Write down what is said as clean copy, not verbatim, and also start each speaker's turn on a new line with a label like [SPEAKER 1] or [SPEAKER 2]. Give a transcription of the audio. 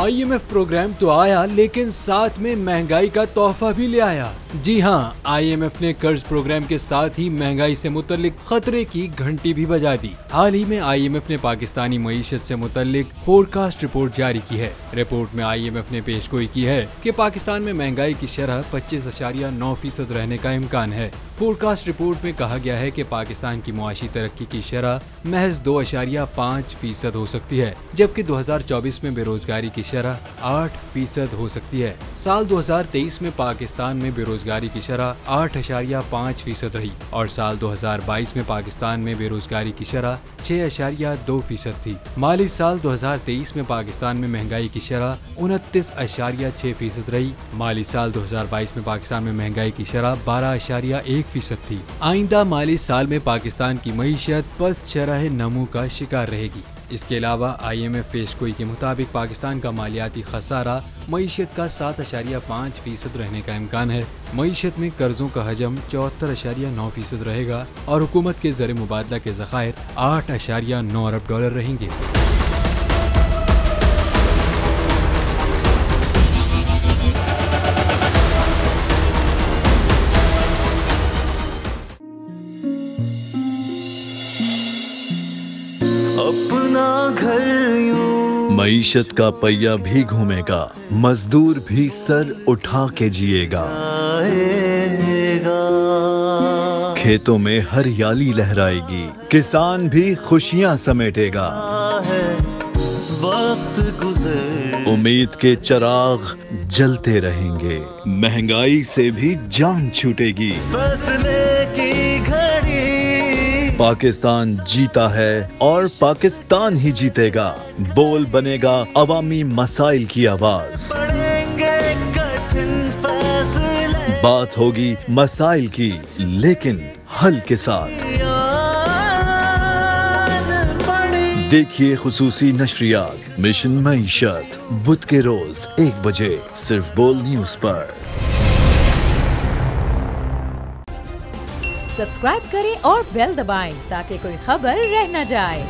[SPEAKER 1] IMF programme तो आया, लेकिन साथ में महंगाई का तोहफा भी ले आया। जी हाँ, IMF ने कर्ज प्रोग्राम के साथ ही महंगाई से मुतल्लिक खतरे की घंटी भी बजा दी। हाल ही में IMF ने पाकिस्तानी मईशत से मुतल्लिक फोरकास्ट रिपोर्ट जारी की है। रिपोर्ट में IMF ने पेशगोई की है कि पाकिस्तान में महंगाई की शरह 25.9% रहने का इम्कान है। फोरकास्ट रिपोर्ट में कहा गया है कि पाकिस्तान की मुआशी तरक्की की शरह महज 2.5% हो सकती है, जबकि 2024 में बेरोजगारी की शरह 8% हो सकती है। साल 2023 में पाकिस्तान में बेरोजगारी की शरह 8.5% रही और साल 2022 में पाकिस्तान में बेरोजगारी की शरह 6.2% थी। माली साल 2023 में पाकिस्तान में महंगाई की शरह 29.6% रही। माली साल 2022 में पाकिस्तान में महंगाई की शरह 12.1% थी। आइंदा माली साल में पाकिस्तान की मईशत पस्त शरह नमू का शिकार रहेगी। इसके अलावा IMF पेशगोई के मुताबिक पाकिस्तान का मालियाती खसारा मईशत का 7.5% रहने का इम्कान है। मईशत में कर्जों का हजम 74.9% रहेगा और हुकूमत के ज़र मुबादला के ज़खायर 8.9 अरब डॉलर रहेंगे।
[SPEAKER 2] अपना घर यूं
[SPEAKER 3] मईशत का पहिया भी घूमेगा, मजदूर भी सर उठा के जिएगा। खेतों में हरियाली लहराएगी, किसान भी खुशियां समेटेगा।
[SPEAKER 2] वक्त गुजर
[SPEAKER 3] उम्मीद के चिराग जलते रहेंगे, महंगाई से भी जान छूटेगी।
[SPEAKER 2] फैसले की घड़ी
[SPEAKER 3] पाकिस्तान जीता है और पाकिस्तान ही जीतेगा। बोल बनेगा अवामी मसाइल की आवाज।
[SPEAKER 2] पड़ेंगे कठिन फैसले,
[SPEAKER 3] बात होगी मसाइल की, लेकिन हल के साथ। देखिए खुसूसी नशरियात मिशन मईशत बुध के रोज 1 बजे सिर्फ बोल न्यूज पर।
[SPEAKER 4] सब्सक्राइब करें और बेल दबाएं ताकि कोई खबर रह न जाए।